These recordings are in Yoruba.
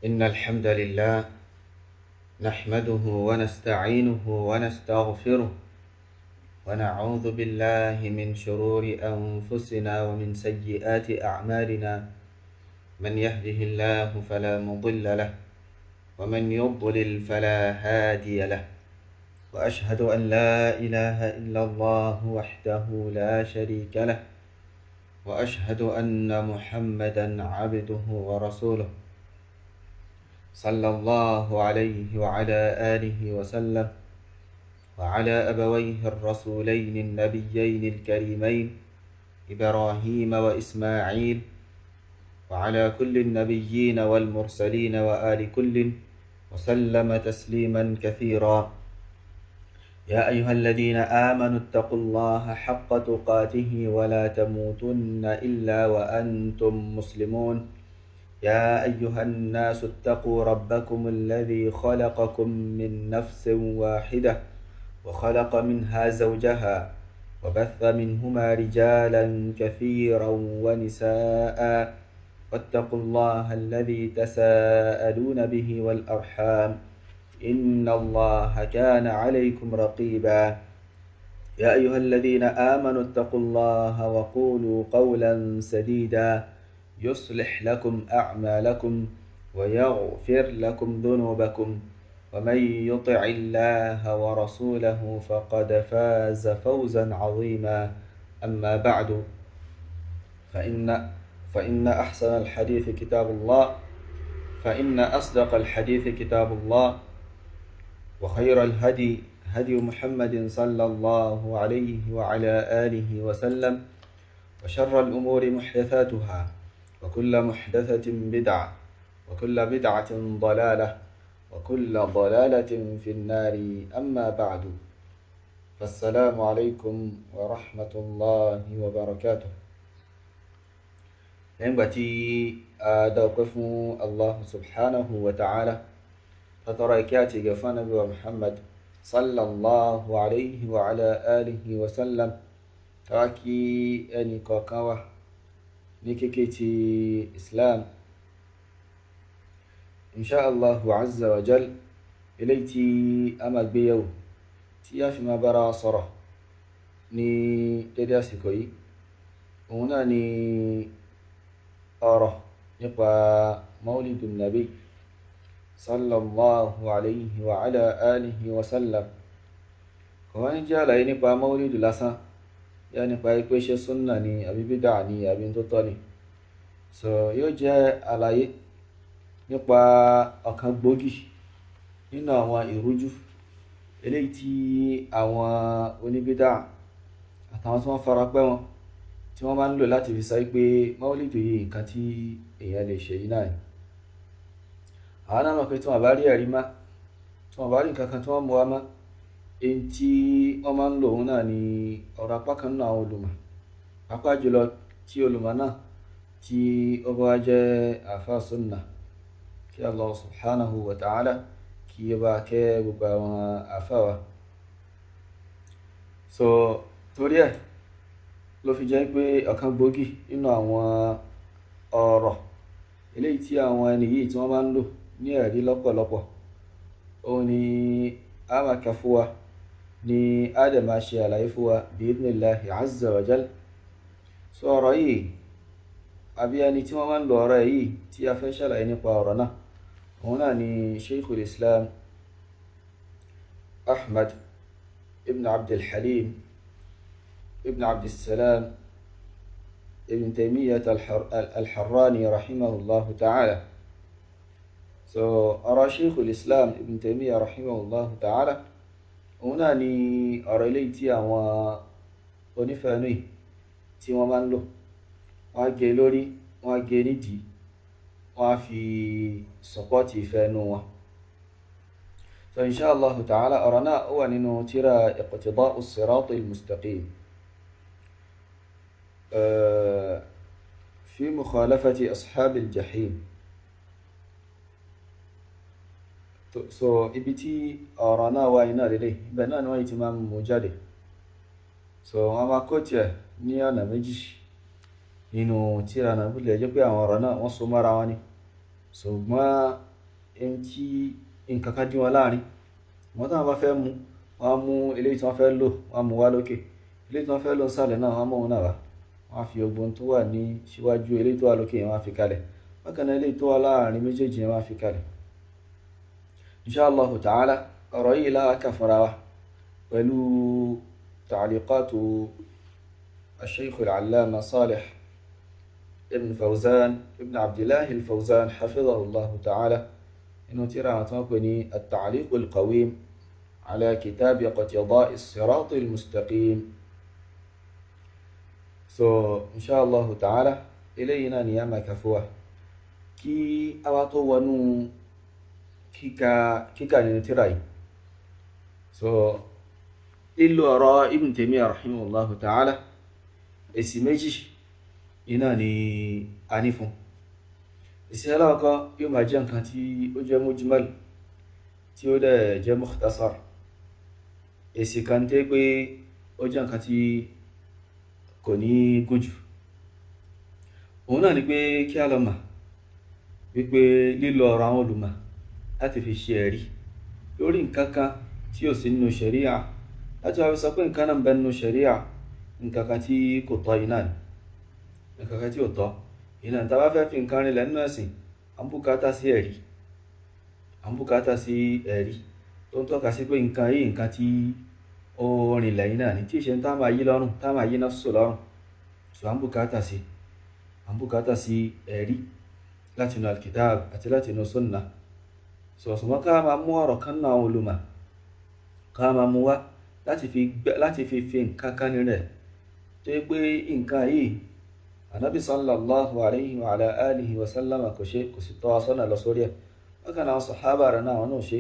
إن الحمد لله نحمده ونستعينه ونستغفره ونعوذ بالله من شرور أنفسنا ومن سيئات أعمالنا. من يهده الله فلا مضل له ومن يضلل فلا هادي له، وأشهد أن لا إله إلا الله وحده لا شريك له، وأشهد أن محمدا عبده ورسوله صلى الله عليه وعلى آله وسلم، وعلى أبويه الرسولين النبيين الكريمين إبراهيم وإسماعيل، وعلى كل النبيين والمرسلين وآل كل، وسلم تسليما كثيرا. يا أيها الذين آمنوا اتقوا الله حق تقاته ولا تموتن إلا وأنتم مسلمون. يا أيها الناس اتقوا ربكم الذي خلقكم من نفس واحدة وخلق منها زوجها وبث منهما رجالا كثيرا ونساء، واتقوا الله الذي تساءلون به والأرحام إن الله كان عليكم رقيبا. يا أيها الذين آمنوا اتقوا الله وقولوا قولا سديدا يصلح لكم أعمالكم ويغفر لكم ذنوبكم، ومن يطع الله ورسوله فقد فاز فوزا عظيما. أما بعد، فإن أحسن الحديث كتاب الله، فإن أصدق الحديث كتاب الله، وخير الهدي هدي محمد صلى الله عليه وعلى آله وسلم، وشر الأمور محدثاتها، وكل محدثة بدعة، وكل بدعة ضلالة، وكل ضلالة في النار. أما بعد، فالسلام عليكم ورحمة الله وبركاته. ينبتي أدوقف الله سبحانه وتعالى فتركاتي قفان نبي محمد صلى الله عليه وعلى آله وسلم، تراكي أني كوكاوة نككتي إسلام إن شاء الله عز وجل. إليتي أمل بيو تيا فيما برا صرة ني تداسي كوي هنا ني أرى نقوى مولد النبي صلى الله عليه وعلى آله وسلم. كمان جاء لأي نقوى مولد لسا، يعني نقوى يكويش سنة ني أبي بدع ني أبي نتطاني. yóò jẹ́ àlàyé nípa ọ̀kan gbòógì nínú àwọn ìrújú eléyìí tí àwọn oníbídà àtàwọn tí wọ́n fara pẹ́ wọn tí wọ́n máa ń lò láti fi sọ pé mọ́wúlídù yìí nǹkan tí èèyàn lè ṣe yìí náà ni. àwọn náà mọ̀ pé tí wọ́n bá rí ẹ̀rí má, tí wọ́n bá rí nǹkan kan tí wọ́n mú wá má, èyí tí wọ́n máa ń lò òun náà ni ọ̀rọ̀ apá kan nínú àwọn olùmọ̀, pàápàá jùlọ tí olùmọ̀ náà tí ó bá jẹ́ àfáà súnnà, kí Allah subhanahu wa ta'ala kí ó bá kẹ́ gbogbo àwọn àfáà wa. so torí ẹ̀ ló fi jẹ́ pé ọ̀kan gbòógì nínú àwọn ọ̀rọ̀ eléyìí tí àwọn ẹni yìí tí wọ́n máa ń lò ní ẹ̀rí lọ́pọ̀lọpọ̀, òun ni a máa kà fún wa, ni a dẹ̀ máa ṣe àlàyé fún wa bi'idhnillahi azza wa jal. so ọ̀rọ̀ yìí àbí ẹni tí wọ́n máa ń lo ọ̀rọ̀ yìí tí a fẹ́ ṣàlàyé nípa ọ̀rọ̀ náà, òun náà ni Sheikhul Islam Ahmad ibn Abdul Halim ibn Abdul Salam ibn Taymiyyah al-Harrani rahimahullahu ta'ala. so ọ̀rọ̀ Sheikhul Islam ibn Taymiyyah rahimahullahu ta'ala, òun náà ni ọ̀rọ̀ eléyìí tí àwọn onífẹ̀ẹ́nú yìí tí wọ́n máa ń lò. wọ́n á gé lórí, wọ́n á gé nídìí, wọ́n á fi sọpọ́tì ìfẹ́ inú wọn. so inshallah ta'ala ọ̀rọ̀ náà ó wà nínú tírà Iqtida'u s-Sirati al-Mustaqim fi mukhalafati ashab al-jahim. so ibi tí ọ̀rọ̀ náà wà iná lélẹ̀, ibẹ̀ náà ni wọ́n ti máa ń mú jáde. so wọ́n máa kó tiẹ̀ ní ọ̀nà méjì nínú tírà náà, bó tilẹ̀ jẹ́ pé àwọn ọ̀rọ̀ náà wọ́n so mọ́ra wọn ni, ṣùgbọ́n ẹni tí nǹkan kan dí wọn láàrin. Wọ́n táwọn bá fẹ́ mú, wọ́n á mú eléyìí tí wọ́n fẹ́ lò, wọ́n á mú wá lókè, eléyìí tí wọ́n fẹ́ lò nsàlẹ̀ náà wọ́n á mú òun náà wá, wọ́n á fi ogun tó wà ní síwájú eléyìí tó wà lókè yẹn wọ́n á fi kalẹ̀, bákan náà eléyìí tó wà láàrin méjèèjì yẹn wọ́n á fi kalẹ̀. Insha Allahu ta'ala ọ̀rọ̀ yìí láwá kà fúnra wa pẹ̀lú ta'liqatu al-Shaykh al-Allama Salih ibn Fawzan ibn Abdillah al-Fawzan hafidhahu Allahu ta'ala inú tírà àwọn tí wọ́n pè ní at-Ta'liq al-Qawim ala kitab Iqtida'i as-Sirat al-Mustaqim. So insha Allahu ta'ala eléyìí náà ni a máa kà fún wa kí a wá tó wọnú kíkà nínú tírà yìí. So lílo ọ̀rọ̀ Ibn Taymiyyah rahimahullahu ta'ala èsì méjì iná ni a ní fún. Èsì aláwọ̀kọ́ yóò máa jẹ́ nǹkan tí ó jẹ́ mujmal tí ó dẹ̀ jẹ́ mukhtasar. Èsì kan tẹ́ pé ó jẹ́ nǹkan tí kò ní gùn jù. Òun náà ni pé kí a lọ mà wípé lílo ọ̀rọ̀ àwọn olùmọ̀ láti fi ṣe ẹ̀rí lórí nǹkan kan tí ò sí nínú ṣẹ̀ríà, láti wá fi sọ pé nǹkan náà ń bẹ nínú ṣẹ̀ríà, nǹkan kan tí kò tọ́ iná ni, nǹkan kan tí ò tọ́ iná ni. Tá bá fẹ́ fi nǹkan rinlẹ̀ nínú ẹ̀sìn, à ń bùkátà sí ẹ̀rí, à ń bùkátà sí ẹ̀rí tó ń tọ́ka sí pé nǹkan yìí nǹkan tí ó rinlẹ̀ iná ni, tí ìṣe tá máa yí lọ́rùn, tá máa yí nafsu lọ́rùn. So à ń bùkátà sí ẹ̀rí láti inú al-kitab àti láti inú sunnah. So ṣùgbọ́n ká máa mú ọ̀rọ̀ kan náà olùmọ̀ ká máa mú wá láti fi nǹkan kan nílẹ̀ tó yẹ pé nǹkan yìí Ànábì sallallahu alayhi wa ala alihi wa sallam kò sí tọ́ sọ́nà lọ sórí ẹ̀. Bákan náà àwọn sàhábà rẹ̀ náà àwọn náà ṣe,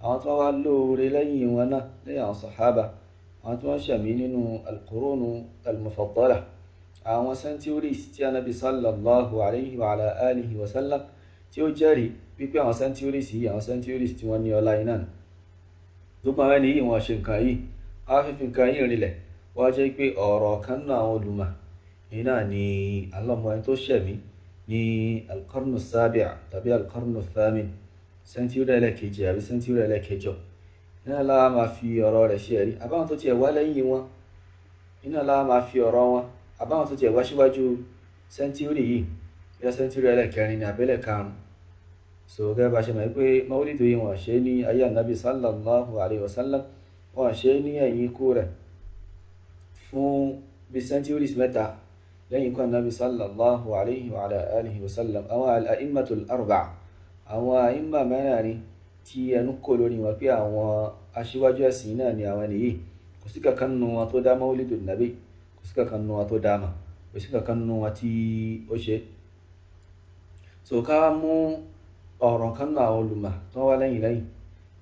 àwọn tí wọ́n wá lóore lẹ́yìn wọn náà lẹ́yìn àwọn sàhábà, àwọn tí wọ́n ṣẹ̀mí nínú al-qurunu al-mufaddala, àwọn centuries tí Ànábì sallallahu alayhi wa ala alihi wa sallam tí ó jẹ́rìí wípé àwọn centuries yìí àwọn centuries tí wọ́n ní ọlá iná ni. Gbogbo àwọn ẹni yìí wọ́n ṣe nǹkan yìí, wọ́n á fi nǹkan yìí rinlẹ̀, wọ́n á jẹ́ pé ọ̀rọ̀ kan náà àwọn olùmọ̀ iná ni alọ́mọ ẹni tó ṣẹ̀mí ní al-qarnu as-sabi' tàbí al-qarnu ath-thamin, century ẹlẹ́kejì àbí century ẹlẹ́kẹjọ, iná láwa máa fi ọ̀rọ̀ rẹ̀ ṣe ẹ̀rí. Àbáwọn tó tiẹ̀ wá lẹ́yìn wọn, iná láwa máa fi ọ̀rọ̀ wọn, àbáwọn tó tiẹ̀ wá síwájú century yìí, bí century ẹlẹ́kẹrin ni àbẹ́lẹ̀ karùn-ún. So gẹ́gẹ́ bá ṣe mọ̀ pé maulidu yìí wọ́n ṣe ní ayé Ànábì sallallahu alayhi wa sallam, wọ́n ṣe ní ẹ̀yìn ikú rẹ̀ fún bí centuries mẹ́ta lẹ́yìn ikú Ànábì sallallahu alayhi wa ala alihi wa sallam. Àwọn al-a'immatul arba'a, àwọn a'imma mẹ́rin tí ẹnu kò lórí wọn pé àwọn aṣíwájú ẹ̀sìn náà ni àwọn ènìyàn, kò sí kankan nínú wọn tó dá maulidu nabi, kò sí kankan nínú wọn tó dá mà, kò sí kankan nínú wọn tí ó ṣe. So ká mú ọ̀rọ̀ kan náà àwọn olùmọ̀ tó wá lẹ́yìn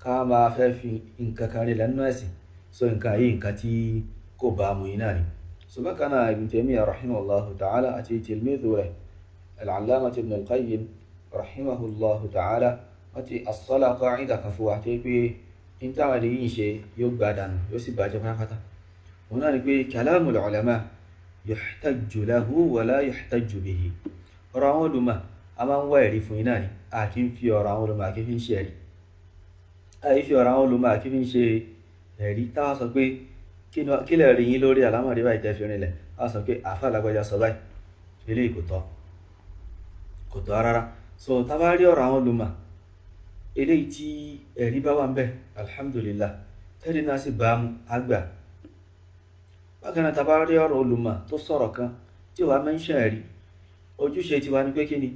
ká máa fẹ́ fi nǹkan kan rí lẹ́nu ẹ̀sìn, so nǹkan yìí nǹkan tí kò bá mú iná ni. So bákan náà Ibn Taymiyyah rahimahullahu ta'ala àti tilmidhu rẹ̀ al-Allamah Ibn al-Qayyim rahimahullahu ta'ala wọ́n ti as-sala qa'ida kan fún wa tí pé in táwọn ènìyàn yìí ṣe yóò gbá dànù yóò sì bàjẹ́ pátápátá. Òun náà ni pé kalamul ulama yuhtajju lahu wa la yuhtajju bihi. Ọ̀rọ̀ àwọn olùmọ̀ a máa ń wá ẹ̀rí fún iná ni, a kì í fi ọ̀rọ̀ àwọn olùmọ̀ a kì í fi ń ṣe ẹ̀rí. A kì í fi ọ̀rọ̀ àwọn olùmọ̀ a kì í fi ń ṣe ẹ̀rí. Táwa sọ pé kí lè rí yín lórí àlámọ̀rí báyìí tẹ́ fi rinlẹ̀, a sọ pé àfáà lágbájá sọ báyìí, eléyìí kò tọ́ rárá. So tá bá rí ọ̀rọ̀ àwọn olùmọ̀ eléyìí tí ẹ̀rí bá wà ń bẹ̀, alhamdulillah, tẹ́lẹ̀ náà sì bá mú àgbà. Bákan náà tá bá rí ọ̀rọ̀ olùmọ̀ tó sọ̀rọ̀ kan tí ó wá mention ẹ̀rí, ojúṣe tiwa ni pé kí ni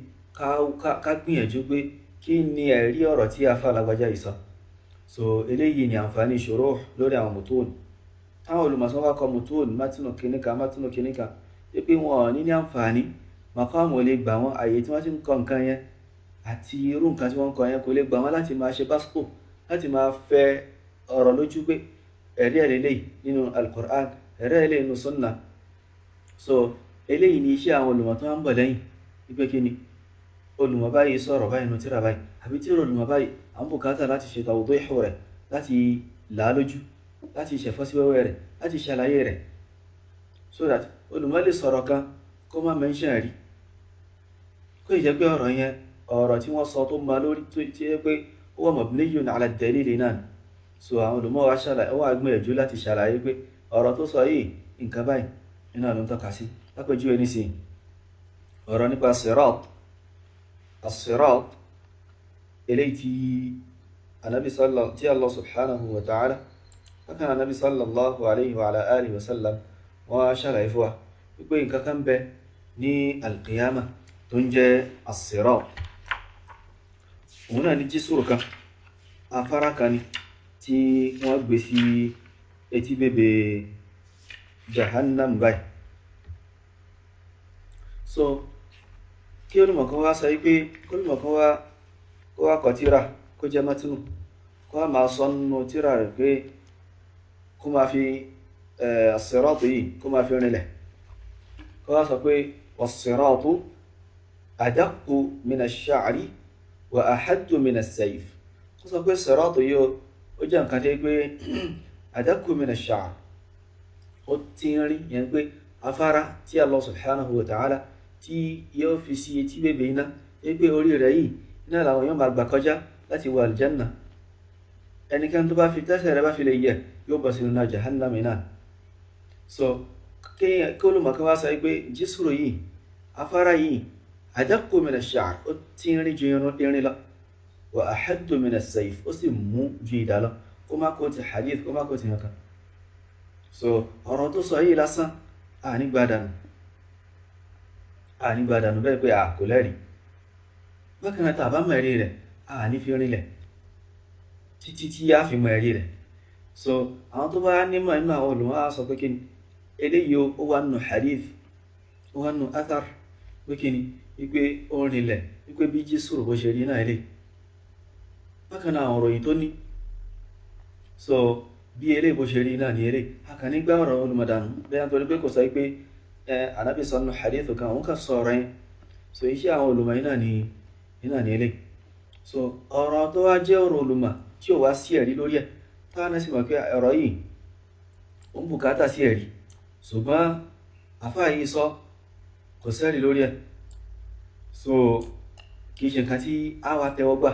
ká gbìyànjú pé kí ni ẹ̀rí ọ̀rọ̀ tí àfáà lágbájá yìí sọ. So eléyìí ni àǹfààní shuruh lórí àwọn mutun. Táwọn olùmọ̀ sọ wá kọ mutun mátínú kìníkà pé wọn ní àǹfààní, maqamu lè gbà wọn, àyè tí wọ́n ti ń kọ nǹkan yẹn àti irú nǹkan tí wọ́n ń kọ yẹn kò lè gbà wọn láti máa ṣe báṣpò, láti máa fẹ́ ọ̀rọ̀ lójú pé ẹ̀rí eléyìí nínú al-Qur'an, ẹ̀rí eléyìí nínú sunnah. So eléyìí ni iṣẹ́ àwọn olùmọ̀ tó ń bọ̀ lẹ́yìn wípé kí ni olùmọ̀ báyìí sọ̀rọ̀ báyìí nínú tírà báyìí, àbí tí olùmọ̀ báyìí à ń bùkátà láti ṣe tawdihu rẹ̀, láti là lójú, láti ṣẹ̀fọ́síwẹ́wẹ́ rẹ̀, láti ṣàlàyé rẹ̀, so that olùmọ̀ lè sọ̀rọ̀ kan kó má mention ẹ̀rí, kó ìjẹ́ pé ọ̀rọ̀ yẹn ọ̀rọ̀ tí wọ́n sọ tó ma lórí tó jẹ́ pé ó wà mabniyun ala dalili náà. So àwọn olùmọ̀ wa ṣàlàyé, wọ́n á gbìyànjú láti ṣàlàyé pé ọ̀rọ̀ tó sọ yìí nǹkan báyìí iná ló ń tọ́ka sí. Lápèjúwe nísìnyí ọ̀rọ̀ nípa sirat, as-sirat eléyìí tí Allah subhanahu wa ta'ala bákan Ànábì sallallahu alayhi wa ala alihi wa sallam wọ́n ṣàlàyé fún wa wípé nǹkan kan bẹ ní alqiyama tó ń jẹ́ as-sirat. Òun náà ní jísùrù kan, afárá kan ni tí wọ́n gbé sí etí bèbè jahannam báyìí. So kí olùmọ̀kan wá sọ wípé olùmọ̀kan wá kọ tírà kó jẹ́ mátínù kó wá máa sọ nínú tírà rẹ̀ pé kó máa fi as-siratu yìí kó máa fi rinlẹ̀, kó wá sọ pé was-siratu adaqqu min ash-sha'ri wa ahaddu min as-sayf. Kó sọ pé siratu yìí ó jẹ́ nǹkan tí pé adaqqu min ash-sha'r, ó ti ń rí yẹn pé afárá tí Allah subhanahu wa ta'ala tí yóò fi sí etí bèbè iná, pé orí rẹ̀ yìí iná làwọn yóò máa gbà kọjá láti wọ aljanna. Ẹnikẹ́ni tó bá fi tẹ́sẹ̀ rẹ̀ bá fi lè yẹ yóò bọ̀ sínú náà jahannam iná. So kí olùmọ̀kan wá sọ pé jísùrù yìí, afárá yìí adaqqu min ash-sha'r, ó ti ń rí ju irin lọ, wa ahaddu min as-sayf, ó sì mú ju idà lọ. Kó má kó ti hadith, kó má kó ti nǹkan. So ọ̀rọ̀ tó sọ yìí lásán ànígbàdànù bẹ́ẹ̀ pé kò lẹ́rìí. Bákan náà tàbá mọ̀ ẹ̀rí rẹ̀ ní fi rinlẹ̀ títí tí a fi mọ̀ ẹ̀rí rẹ̀. So àwọn tó bá nímọ̀ nínú àwọn olùmọ̀ á sọ pé kí ni eléyìí ó wà nínú hadith, ó wà nínú athar, pé kí ni wípé ó rinlẹ̀ wípé bí jísùrù bó ṣe rí náà eléyìí. Bákan náà àwọn òròyìn tó ní, so bí eléyìí bó ṣe rí náà ní eléyìí. A kàn ní gbá ọ̀rọ̀ olùmọ̀dànù bẹ́ẹ̀ nítorí pé kò sọ pé Ànábì sọ nínú hadith kan òun kàn sọ ọ̀rọ̀ yẹn. So iṣẹ́ àwọn olùmọ̀ yìí náà ní eléyìí. So ọ̀rọ̀ tó wá jẹ́ ọ̀rọ̀ olùmọ̀ tí ò wá sí ẹ̀rí lórí ẹ̀, táwọn náà sì mọ̀ pé ọ̀rọ̀ yìí ó ń bùkátà sí ẹ̀rí, ṣùgbọ́n àfáà yìí sọ kò sẹ́rí lórí ẹ̀. So kìí ṣe nǹkan tí a wá tẹ́wọ́ gbà,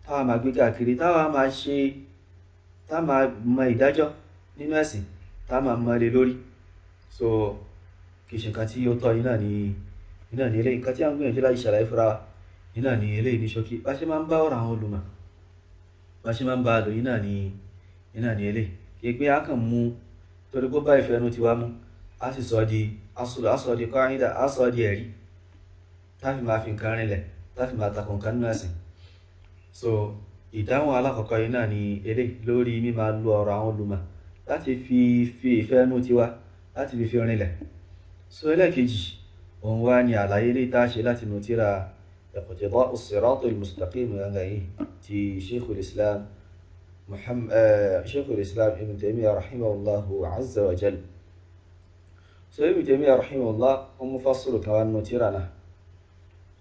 táwa máa gbé káàkiri, táwa máa mọ ìdájọ́ nínú ẹ̀sìn, táwa máa mọ lé lórí. So kìí ṣe nǹkan tí ó tọ́ iná ní eléyìí. Nǹkan tí a ń gbìyànjú láti ṣàlàyé fúnra wa iná ní eléyìí ní ṣókí. Bá ṣe máa ń bá ọ̀rọ̀ àwọn olùmọ̀, bá ṣe máa ń bá a lò iná ní eléyìí. Kìí pé a kàn mú torí kó bá ìfẹ́ ẹnu ti wá mú, a sì sọ di asùlù, a sọ di qaida, a sọ di ẹ̀rí, táfi máa fi nǹkan rinlẹ̀, táfi máa takò nǹkan nínú ẹ̀sìn. So ìdáhùn alákọ̀ọ́kọ́ yìí náà ní eléyìí lórí mímá lo ọ̀rọ̀ àwọn olùmọ̀ láti fi ìfẹ́ ẹnu tiwa láti fi rinlẹ̀. So ẹlẹ́ẹ̀kejì òun wá ní àlàyé lè tá ṣe láti nù tíra iqtida'u as-sirati al-mustaqim ti Shaykhul Islam Ibn Taymiyyah rahimahullahu azza wa jal. So Ibn Taymiyyah rahimahullah mufassiru kan nù tíra náà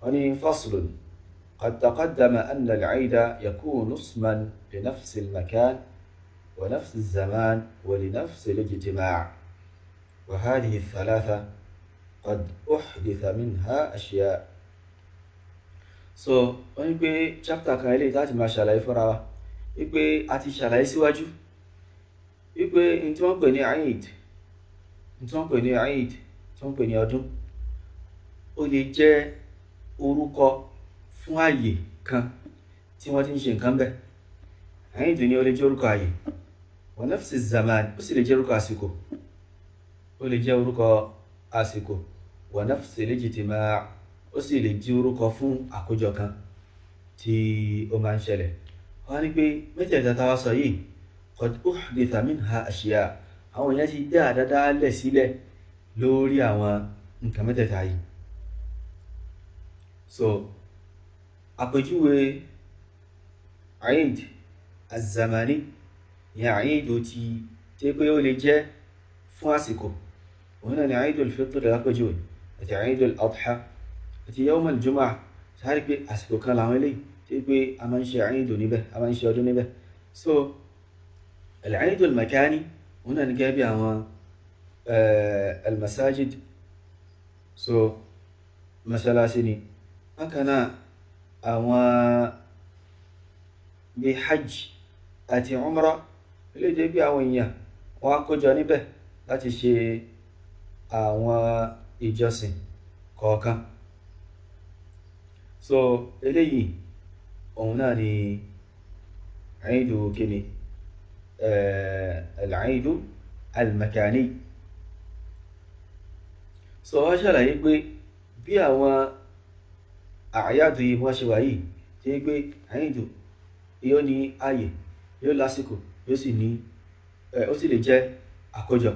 wọ́n ní faslun قد تقدم أن العيد يكون اسما لنفس المكان ونفس الزمان ولنفس الاجتماع، وهذه الثلاثة قد أحدث منها أشياء. So wọ́n ní pé chapter kan eléyìí láti máa ṣàlàyé fúnra wa wípé a ti ṣàlàyé síwájú wípé n tí wọ́n pè ní Eid, tí wọ́n pè ní ọdún, ó lè jẹ́ orúkọ fún ààyè kan tí wọ́n ti ń ṣe nǹkan bẹ́ẹ̀. Eid ni ó lè jẹ́ orúkọ ààyè, wa nafsi zaman, ó sì lè jẹ́ orúkọ àsìkò, ó lè jẹ́ orúkọ àsìkò, wa nafsi al-ijtima', ó sì lè jẹ́ orúkọ fún àkójọ kan tí ó máa ń ṣẹlẹ̀. Wọ́n ní pé mẹ́tẹ̀ẹ̀ta táwa sọ yìí qad uhditha minha ashya, àwọn èèyàn ti dá àdáda lẹ̀ sílẹ̀ lórí àwọn nǹkan mẹ́tẹ̀ẹ̀ta yìí. So àpèjúwe Eid az-zamani ìyẹn Eid tí pé ó lè jẹ́ fún àsìkò, òun náà ni Eid al-Fitr lápèjúwe, àti Eid al-Adha àti Yawm al-Jumu'ah. Sáré pé àsìkò kan làwọn eléyìí tí pé a máa ń ṣe Eid níbẹ̀, a máa ń ṣe ọdún níbẹ̀. So al-Eid al-makani òun náà ni gẹ́gẹ́ bí àwọn al-masajid, so masalasi ni. Bákan náà àwọn bí hajj àti umrah ilé jẹ́ bí àwọn èèyàn wọ́n á kójọ níbẹ̀ láti ṣe àwọn ìjọsìn kọ̀ọ̀kan. So eléyìí òun náà ni Eidu kíni al-Eidu al-Makani. So wọ́n ṣàlàyé pé bí àwọn àyàdù yìí wọ́n ṣe wà yìí tí pé Eidu yóò ní ààyè, yóò lásìkò, yóò sì ní ó sì lè jẹ́ àkójọ,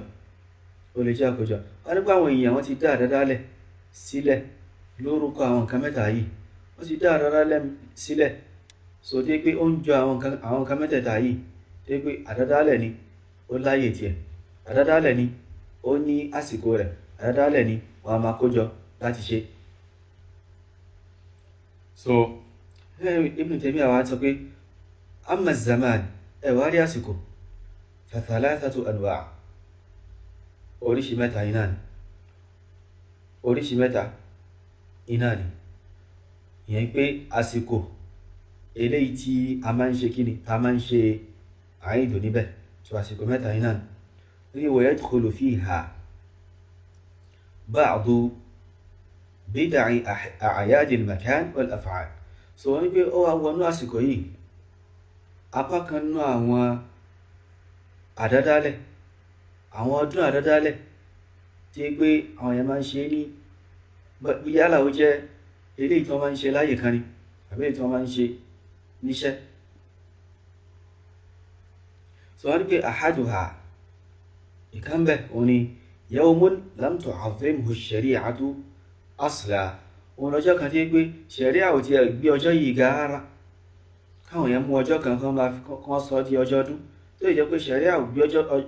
ó lè jẹ́ àkójọ. Wọ́n nípa àwọn èèyàn wọ́n ti dá àdádálẹ̀ sílẹ̀ lórúkọ àwọn nǹkan mẹ́ta yìí, wọ́n ti dá àdádálẹ̀ sílẹ̀ so dé pé ó ń jọ àwọn nǹkan mẹ́tẹ̀ẹ̀ta yìí dé pé àdádálẹ̀ ni ó láyè tiẹ̀, àdádálẹ̀ ni ó ní àsìkò rẹ̀, àdádálẹ̀ ni wọ́n á máa kójọ láti ṣe. So Ibn Taymiyyah wá sọ pé amma zaman ẹ̀wà rí àsìkò fa thalathatu anwa' oríṣi mẹ́ta iná ni, oríṣi mẹ́ta iná ni. Ìyẹn pé àsìkò eléyìí tí a máa ń ṣe kíni, a máa ń ṣe Eidu níbẹ̀, so àsìkò mẹ́ta iná ni. Wa yadkhulu fiha ba'du bid'i a'yad al-makan wal af'al. So wọ́n ní pé ó wá wọnú àsìkò yìí apá kan nínú àwọn àdádálẹ̀, àwọn ọdún àdádálẹ̀ tí pé àwọn èèyàn máa ń ṣe ní yálà ó jẹ́ eléyìí tí wọ́n máa ń ṣe láyè kan ni àbí èyí tí wọ́n máa ń ṣe níṣẹ́. So wọ́n ní pé ahaduha ìkan bẹ̀ òun ni yawmun lam tu'azzimhu ash-shari'atu asla, òun lọ́jọ́ kan tí pé ṣẹ̀ríà ò tiẹ̀ gbé ọjọ́ yìí ga rárá, káwọn èèyàn mú ọjọ́ kan kan sọ di ọjọ́ ọdún tó jẹ́ pé ṣẹ̀ríà ò gbé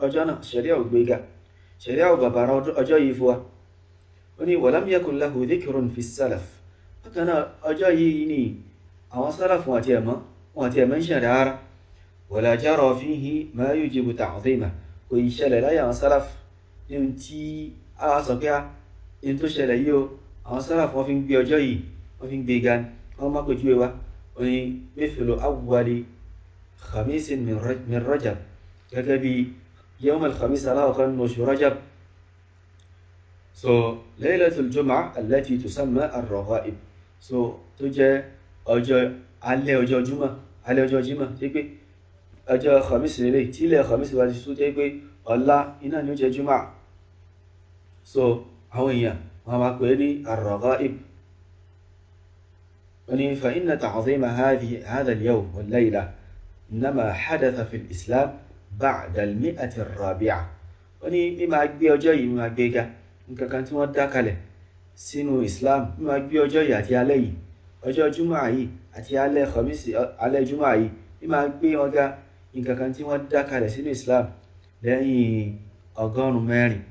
ọjọ́ náà, ṣẹ̀ríà ò gbé ga, ṣẹ̀ríà ò bàbàrà ọjọ́ yìí fún wa. Ó ní walam yakun lahu dhikrun fi salaf, bákan náà ọjọ́ yìí ni àwọn salaf wọn àti ẹ̀mọ́ ń ṣe rárá. Wala jara fihi ma yujibu ta'zima, kò yí ṣẹlẹ̀ láyé àwọn salaf ní tí a sọ pé in tó ṣẹlẹ̀ yìí o àwọn salaf wọ́n fi ń gbé ọjọ́ yìí, wọ́n fi ń gbé ga ní wọ́n má pèjú wa. Ó ní mithlu awwali khamisin min Rajab, gẹ́gẹ́ bí yawm al-khamis aláwọ̀kan ní oṣù Rajab. So laylatul jum'ah allati tusamma ar-raghaib, so tó jẹ́ alẹ́ ọjọ́ Jímọ̀ tí pé ọjọ́ khamis lélẹ̀ tí ilẹ̀ khamis wá ti sú jẹ́ pé ọ̀la iná ni ó jẹ́ Jum'ah. So àwọn èèyàn wọ́n máa pè ní ar-raghaib. Wọ́n ní fa inna ta'zima hadha al-yawm wal-layla innama hadatha fi al-islam ba'da al-mi'ati ar-rabi'ah. Wọ́n ní mímá gbé ọjọ́ yìí, mímá gbé ga, nǹkan kan tí wọ́n dá kalẹ̀ sínú Islam, mímá gbé ọjọ́ yìí àti alẹ́ yìí, ọjọ́ Jum'ah yìí àti alẹ́ khamis, alẹ́ Jum'ah yìí, mímá gbé wọn ga, nǹkan kan tí wọ́n dá kalẹ̀ sínú Islam lẹ́yìn 100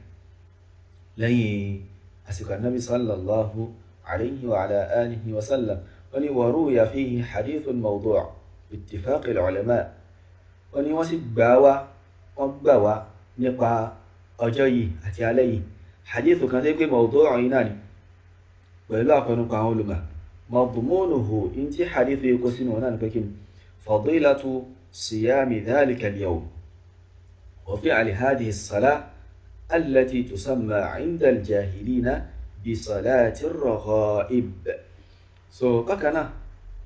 lẹ́yìn àsìkò Ànábì sallallahu alayhi wa ala alihi wa sallam. Wọ́n ní wa ruwiya fihi hadithun mawdu' bi ittifaq al-ulama. Wọ́n ní wọ́n sì gbà wá nípa ọjọ́ yìí àti alẹ́ yìí hadithu kan tẹ́ pé mawdu' yìí náà ni pẹ̀lú àpẹnupọ̀ àwọn olùmọ̀. madmunuhu in tí hadithu yìí kó sínú náà ni pé kí ni fadilatu siyami dhalika al-yawm wa fi'li hadhihi as-salah التي تسمى عند الجاهلين بصلاة الرغائب. So bákan náà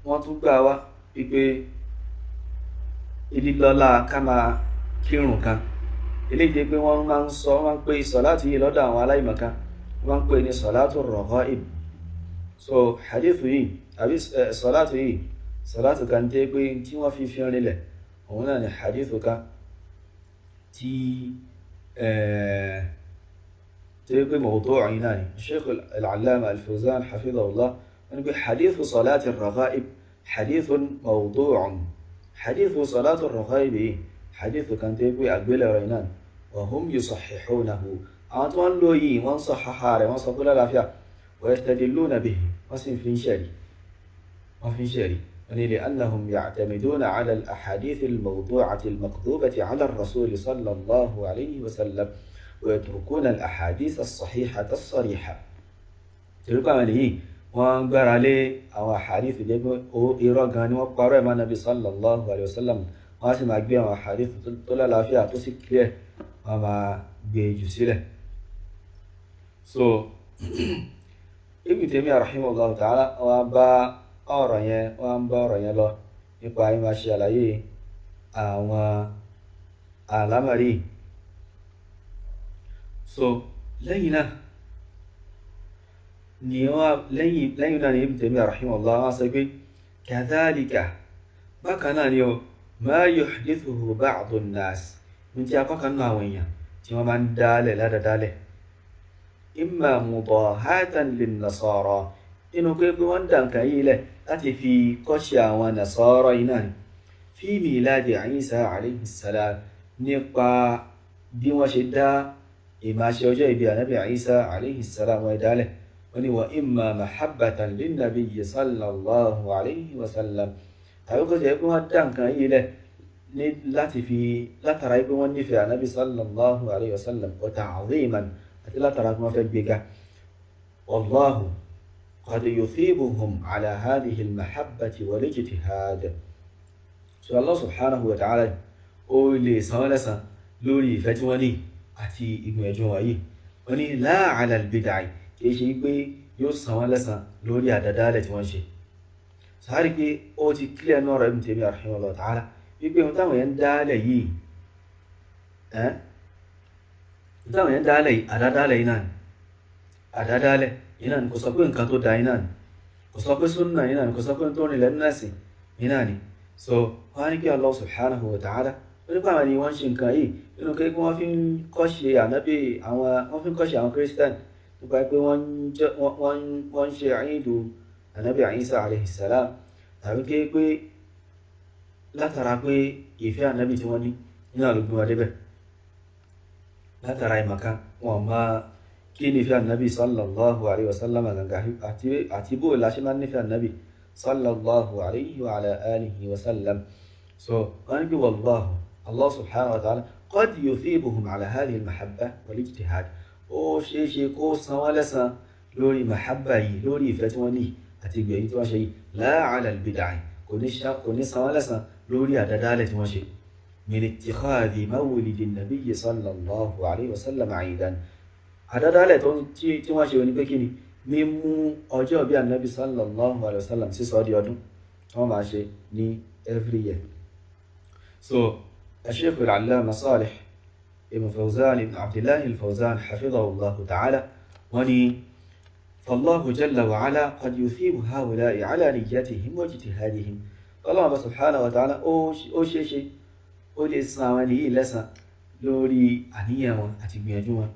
wọ́n tún gbà wá wípé ìdílọ́lá ká máa kírun kan eléyìí jẹ́ pé wọ́n máa ń sọ, wọ́n ń pè sọ̀látù yìí lọ́dọ̀ àwọn aláìmọ̀kan, wọ́n ń pè ní salatu raghaib. So hadithu yìí àbí sọ̀látù yìí, sọ̀látù kan jẹ́ pé tí wọ́n fi rinlẹ̀ òun náà ni hadithu kan tí تبقى موضوع عناني. الشيخ العلامة الفوزان حفظه الله أنه حديث صلاة الرغائب حديث موضوع. حديث صلاة الرغائب حديث كان تبقى أقبل رينان وهم يصححونه أعطوان لوي وانصحح حاري وانصحوا للافيا ويستدلون به وفي شاري يعني لأنهم يعتمدون على الأحاديث الموضوعة المكذوبة على الرسول صلى الله عليه وسلم ويتركون الأحاديث الصحيحة الصريحة. تلك عليه wọ́n gbára lé àwọn hadith jẹ́ pé irọ́ gan ni wọ́n parọ́ ẹ̀ mọ́ Nabi sallallahu alayhi wa sallam, wọ́n sì máa gbé àwọn hadith tó lálàáfíà tó sì clear wọ́n máa gbé jù sílẹ̀. So Ibn Taymiyyah rahimahullah ta'ala wọ́n bá ọ̀rọ̀ yẹn lọ nípa ìmọ̀ ṣe àlàyé àwọn àlámọ̀rí. So lẹ́yìn náà ni Ibn Taymiyyah rahimahullah wọ́n sọ pé kadhalika bákan náà ni o ma yuhdithuhu ba'du an-nas ní tí apá kan náà àwọn èèyàn tí wọ́n máa ń dálẹ̀ ládàdálẹ̀ imma mudahatan lin-nasara inú pé wọ́n dànkà yìí lẹ̀ láti fi kọ́ṣe àwọn nasara iná ni fi miladi Isa alayhi salam nípa bí wọ́n ṣe dá ìmáṣe ọjọ́ ìbí ànábì Isa alayhi salam wọ́n dálẹ̀ wọ́n ni wa imma mahabbatan lin-nabiyyi sallallahu alayhi wa sallam tàbí kó jẹ́ pé wọ́n dànkà yìí lẹ̀ látara pé wọ́n nífẹ̀ẹ́ ànábì sallallahu alayhi wa sallam wa ta'ziman àti látara pé wọ́n fẹ́ gbéga. wallahu قد يثيبهم على هذه المحبة والاجتهاد. So Allah subhanahu wa ta'ala ó lè san wọ́n lẹ́san lórí ìfẹ́ tí wọ́n ní àti ìgbìyànjú wọn yìí. Wọ́n ní la ala al-bid'ah kìí ṣe pé yóò san wọ́n lẹ́san lórí àdádálẹ̀ tí wọ́n ṣe. Sáré pé ó ti kílẹ̀ náà rẹ̀ Ibn Taymiyyah rahimahullah ta'ala wípé ohun táwọn yẹn dálẹ̀ yìí àdádálẹ̀ iná ni. Àdádálẹ̀ iná ni, kò sọ pé nǹkan tó da iná ni, kò sọ pé súnnà iná ni, kò sọ pé tó nílẹ̀ nínú ẹ̀sìn iná ni. So wọ́n ní kí Allah subhanahu wa ta'ala ó ní pàwọn ni wọ́n ṣe nǹkan yìí nínú pé wọ́n fi ń kọ́ṣe àwọn Christian nípa pé wọ́n ń ṣe àìdù ànábì Isa alayhi salam, tàbí pé látara pé ìfẹ́ ànábì tí wọ́n ní nínú àlùgbìn wọn débẹ̀ látara ìmọ̀ká wọn máa kí nífẹ̀ẹ́ ànábì sallallahu alayhi wa sallam àti bó láṣẹ máa nífẹ̀ẹ́ ànábì sallallahu alayhi wa ala alihi wa sallam. So wọ́n ní bí wallahu Allah subhanahu wa ta'ala qad yuthibuhum ala hadhihi al-mahabba wal-ijtihad. Ó ṣeéṣe kó san wọ́n lẹ́san lórí mahabba yìí, lórí ìfẹ́ tí wọ́n ní àti ìgbẹ̀yìn tí wọ́n ṣe yìí, la ala al-bid'ah kò ní san wọ́n lẹ́san lórí àdádálẹ̀ tí wọ́n ṣe. min ittikhadhi mawlidi an-nabiy sallallahu alayhi wa sallam 'idan. Àdádálẹ̀ tí wọ́n ṣe oní pé kí ni mímú ọjọ́ bí ànábì sallallahu alayhi wa sallam sí sọ di ọdún wọ́n máa ṣe ní every year. So Shaykh al-Allama Salih ibn Fawzan ibn Abdullah al-Fawzan hafidhahullahu ta'ala wọ́n ni fallahu jalla wa ala qad yuthibu ha'ula'i ala niyyatihim wa ijtihadihim. Allah subhanahu wa ta'ala ó ṣeéṣe ó lè san àwọn ènìyàn lẹ́san lórí àníyàn wọn àti gbìyànjú wọn.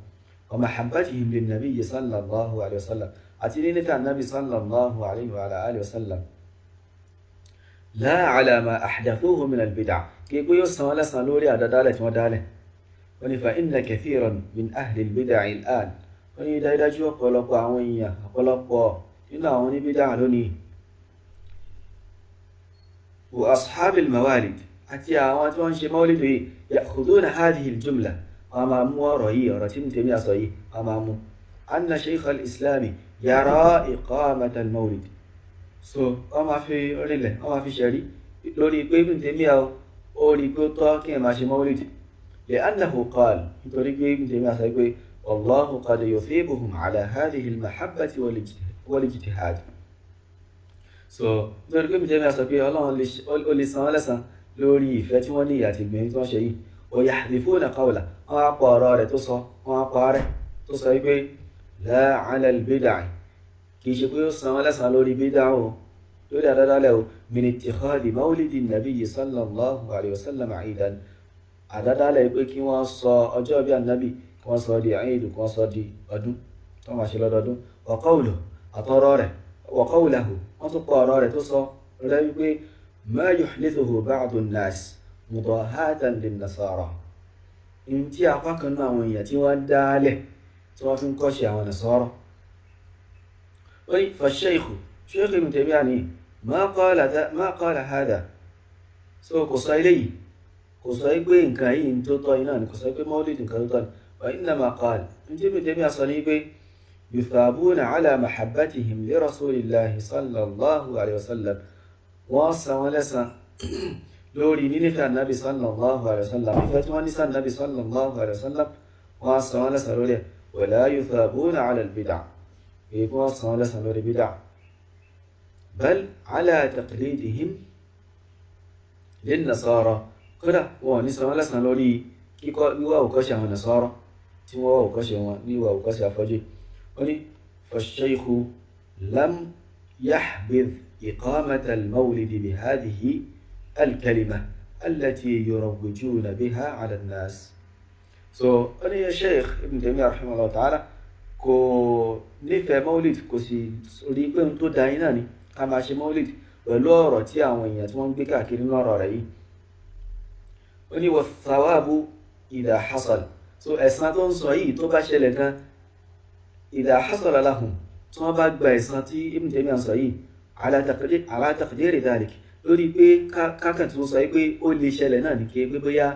ومحبتهم للنبي صلى الله عليه وسلم أترينك النبي صلى الله عليه وعلى آله وسلم لا على ما أحدثوه من البدع كي يقول لسنا لوري أدالة ودالة فإن كثيرا من أهل البدع الآن إذا يجوا قلقوا عوية قلقوا إلا عوني بدع لوني وأصحاب الموالد أتي عوات وانشي مولده يأخذون هذه الجملة أمامه رأي رتم تمية صحيح أمامه أن شيخ الإسلام يرى إقامة المولد. So أما في رله أما في شري لوري ابن تيمية أو لقطة كما شيء مولد لأنه قال يقول ابن تيمية سيقول والله قد يثيبهم على هذه المحبة والاجتهاد. So يقول ابن تيمية سيقول الله اللي سألسا لوري فتواني يأتي بمثل شيء ويحذفون قوله قرار تصيب لا على البدع كي يقول صلى لوري بدعه يريد له من اتخاذ مولد النبي صلى الله عليه وسلم عيدا عدد على يقول كي وصى أجاب النبي وصى دي عيد وصى دي أدو طبعا شلا أدو وقوله أطراره وقوله أطراره تصى ما يحدثه بعض الناس مضاهاة للنصارى. إن تي أقاكنا وياتي وداله توافن قشي ونصارى. فالشيخ شيخ ابن تيمية ما قال هذا. So قصيلي كاين توطينان قصيلي مولد كاين وإنما قال ابن تيمية صليبي يثابون على محبتهم لرسول الله صلى الله عليه وسلم وصلى لوري نينفع النبي صلى الله عليه وسلم فتوانس النبي صلى الله عليه وسلم وصلى لوري ولا يثابون على البدع يقول صلى لوري بدع بل على تقليدهم للنصارى كذا ونسى لوري كيكو وكشف النصارى تيوا وكشف نيوا وكشف فجي فالشيخ لم يحبذ إقامة المولد بهذه الكلمة التي يروجون بها على الناس. So, أنا الشيخ ابن تيمية رحمه الله تعالى كو نفع مولد كو سي سوري بين تو دايناني كما شي مولد pẹ̀lú ọ̀rọ̀ tí àwọn èèyàn tí wọ́n ń gbé káàkiri lọ́rọ̀ rẹ̀ yìí. Ó ní والثواب إذا حصل. So ẹ̀san tó ń sọ yìí tó bá ṣẹlẹ̀ gan إذا حصل لهم tí wọ́n bá gba ẹ̀san tí Ibn Taymiyyah sọ yìí على تقدير ذلك lórí pé kákàn tí wọ́n sọ pé ó lè ṣẹlẹ̀ náà ní kí pé bóyá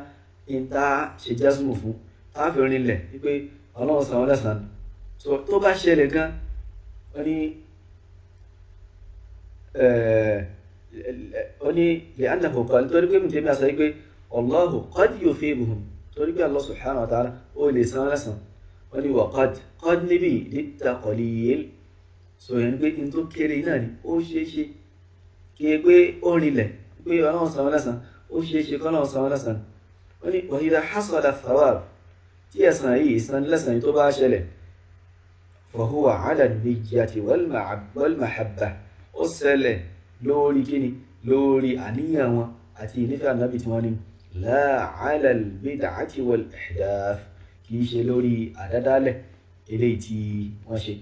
ń ta ṣe jásùmù fún táàfin rinlẹ̀ wípé ọlọ́run san wọ́n lẹ́san. So tó bá ṣẹlẹ̀ gan ó ní لأنه قال torí pé Ibn Taymiyyah sọ pé الله قد يثيبهم torí pé Allah subhanahu wa ta'ala ó lè san wọ́n lẹ́san. Ó ní وقد níbi للتقليل. So yẹn pé in tó kéré náà ni ó ṣeéṣe kí pé ó rinlẹ̀ pé ọlọ́run san wọ́n lẹ́san, ó ṣeéṣe kọ́ ọlọ́run san wọ́n lẹ́san. Ó ní وإذا حصل الثواب tí ẹ̀san yìí ìsan lẹ́san yìí tó bá ṣẹlẹ̀ فهو على النية والمحبة ó ṣẹlẹ̀ lórí kíni lórí àníyàn wọn àti ìnífẹ́ ànábì tí wọ́n ní لا على البدعة والإحداث kìí ṣe lórí àdádálẹ̀ eléyìí tí wọ́n ṣe.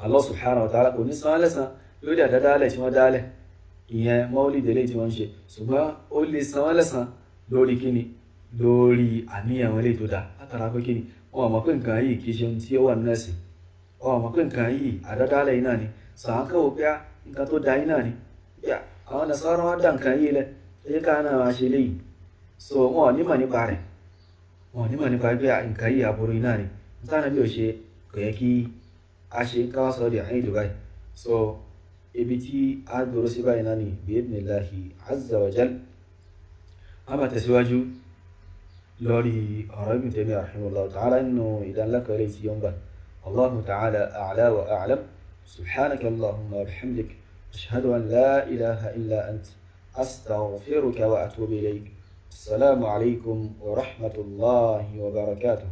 Allah subhanahu wa ta'ala kò ní san lẹ́san lórí àdádálẹ̀ tí wọ́n dálẹ̀ ìyẹn mọ́lídì eléyìí tí wọ́n ṣe, ṣùgbọ́n ó lè san lẹ́san lórí kíni lórí àníyàn wọn eléyìí tó dá látara pé kíni wọn mọ̀ pé nǹkan yìí kìí ṣe ohun tí ó wà nínú ẹ̀sìn, wọn mọ̀ pé nǹkan yìí àdádálẹ̀ yìí náà ni sàánkẹ́wò pé nǹkan tó dá yìí náà ni àwọn Nasara wọn dá nǹkan yìí lẹ̀ ẹ̀yẹ́ ká náà máa ṣe léyìí. So wọn ò ní mọ̀ nípa rẹ̀, wọn ò ní mọ̀ nípa pé nǹkan yìí àbúrò yìí náà ni nítorí bí ó ṣe kò yẹ kí a ṣe káwá sọ di àyìn Dubai. So ibi tí a dúró sí báyìí náà ni bi'idhnillahi azza wa jal. A máa tẹ̀síwájú lórí ọ̀rọ̀ Ibn Taymiyyah rahimahullah ta'ala nínú ìdánilẹ́kọ̀ọ́ eléyìí tí ó ń bọ̀. Allahu ta'ala a'la wa a'lam. Subhanaka Allahumma wa bihamdik ashhadu an la ilaha illa ant astaghfiruka wa atubu ilayk. Assalamu alaikum wa rahmatullahi wa barakatuh.